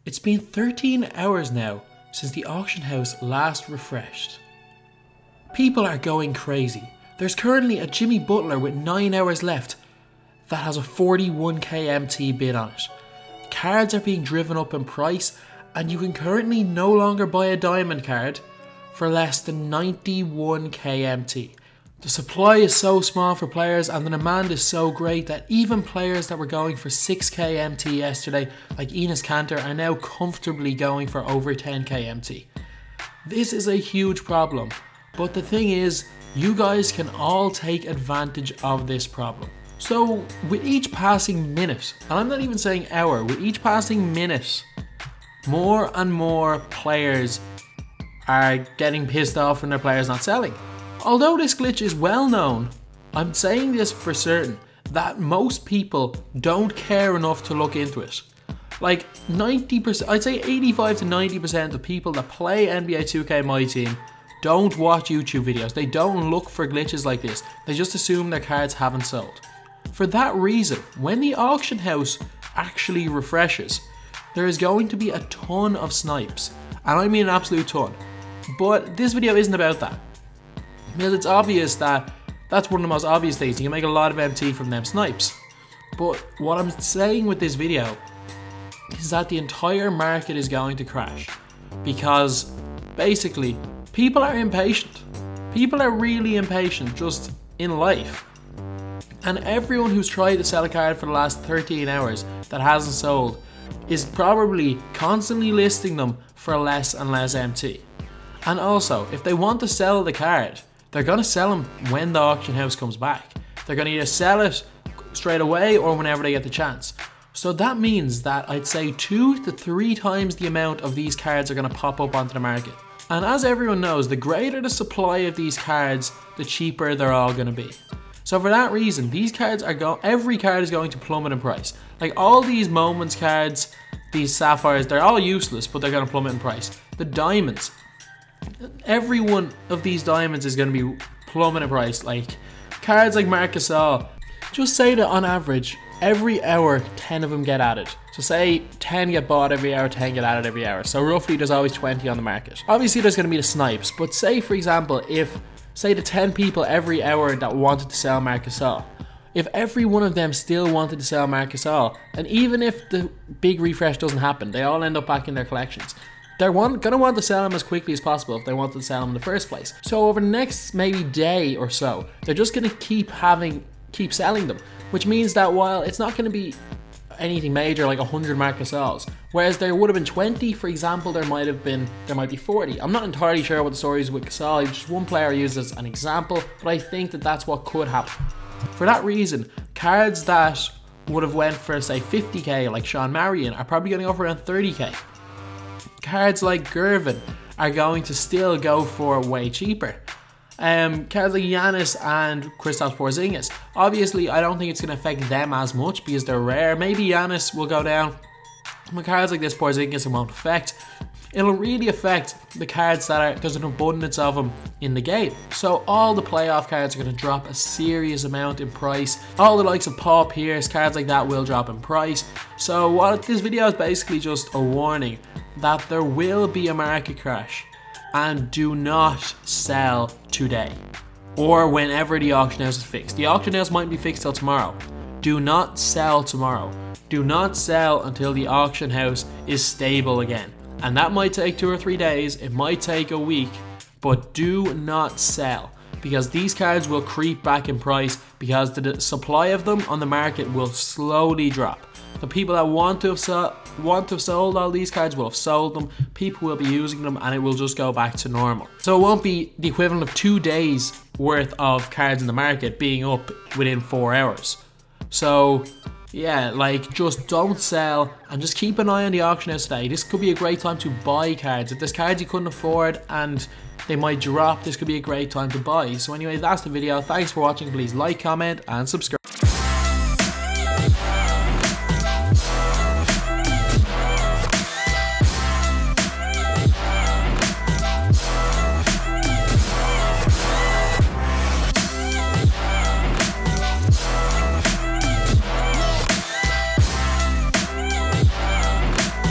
It's been 13 hours now since the auction house last refreshed. People are going crazy. There's currently a Jimmy Butler with 9 hours left that has a 41k MT bid on it. Cards are being driven up in price and you can currently no longer buy a diamond card for less than 91k MT. The supply is so small for players and the demand is so great that even players that were going for 6k MT yesterday, like Enes Kanter, are now comfortably going for over 10k MT. This is a huge problem, but the thing is, you guys can all take advantage of this problem. So with each passing minute, and I'm not even saying hour, with each passing minute, more and more players are getting pissed off when their players not selling. Although this glitch is well known, I'm saying this for certain, that most people don't care enough to look into it. Like 90%, I'd say 85 to 90% of people that play NBA 2K MyTEAM don't watch YouTube videos. They don't look for glitches like this. They just assume their cards haven't sold. For that reason, when the auction house actually refreshes, there is going to be a ton of snipes. And I mean an absolute ton. But this video isn't about that. Because it's obvious that that's one of the most obvious things. You can make a lot of MT from them snipes. But what I'm saying with this video is that the entire market is going to crash. Because basically, people are impatient. People are really impatient just in life. And everyone who's tried to sell a card for the last 13 hours that hasn't sold is probably constantly listing them for less and less MT. And also, if they want to sell the card, they're going to sell them when the auction house comes back. They're going to either sell it straight away or whenever they get the chance. So that means that I'd say 2 to 3 times the amount of these cards are going to pop up onto the market. And as everyone knows, the greater the supply of these cards, the cheaper they're all going to be. So for that reason, these cards are every card is going to plummet in price. Like all these moments cards, these sapphires, they're all useless, but they're going to plummet in price. The diamonds, every one of these diamonds is going to be plummet in price. Like cards like Marcus Gasol, just say that on average, every hour 10 of them get added. So say 10 get bought every hour, 10 get added every hour. So roughly there's always 20 on the market. Obviously there's going to be the snipes, but say for example, say the 10 people every hour that wanted to sell Marcus Gasol, if every one of them still wanted to sell Marcus Gasol, and even if the big refresh doesn't happen, they all end up back in their collections. They're going to want to sell them as quickly as possible if they wanted to sell them in the first place. So over the next maybe day or so, they're just going to keep selling them, which means that while it's not going to be anything major like 100 Marcus Gasols, whereas there would have been 20, for example, there might be 40. I'm not entirely sure what the story is with Gasol. Just one player used as an example, but I think that that's what could happen. For that reason, cards that would have went for say 50k like Sean Marion are probably going to go for around 30k. Cards like Gervin are going to still go for way cheaper. Cards like Giannis and Kristaps Porzingis, obviously I don't think it's going to affect them as much because they're rare. Maybe Giannis will go down, but cards like this Porzingis it won't affect. It'll really affect the cards that there's an abundance of them in the game. So all the playoff cards are going to drop a serious amount in price. All the likes of Paul Pierce, cards like that will drop in price. So what this video is basically just a warning that there will be a market crash. And do not sell today or whenever the auction house is fixed. The auction house might be fixed till tomorrow. Do not sell tomorrow. Do not sell until the auction house is stable again. And that might take 2 or 3 days. It might take a week, but do not sell because these cards will creep back in price because the supply of them on the market will slowly drop. The people that want to have sold all these cards will have sold them, people will be using them, and it will just go back to normal. So it won't be the equivalent of 2 days worth of cards in the market being up within 4 hours. So yeah, like just don't sell and just keep an eye on the auction house today. This could be a great time to buy cards. If there's cards you couldn't afford and they might drop, this could be a great time to buy. So anyway, that's the video. Thanks for watching. Please like, comment and subscribe.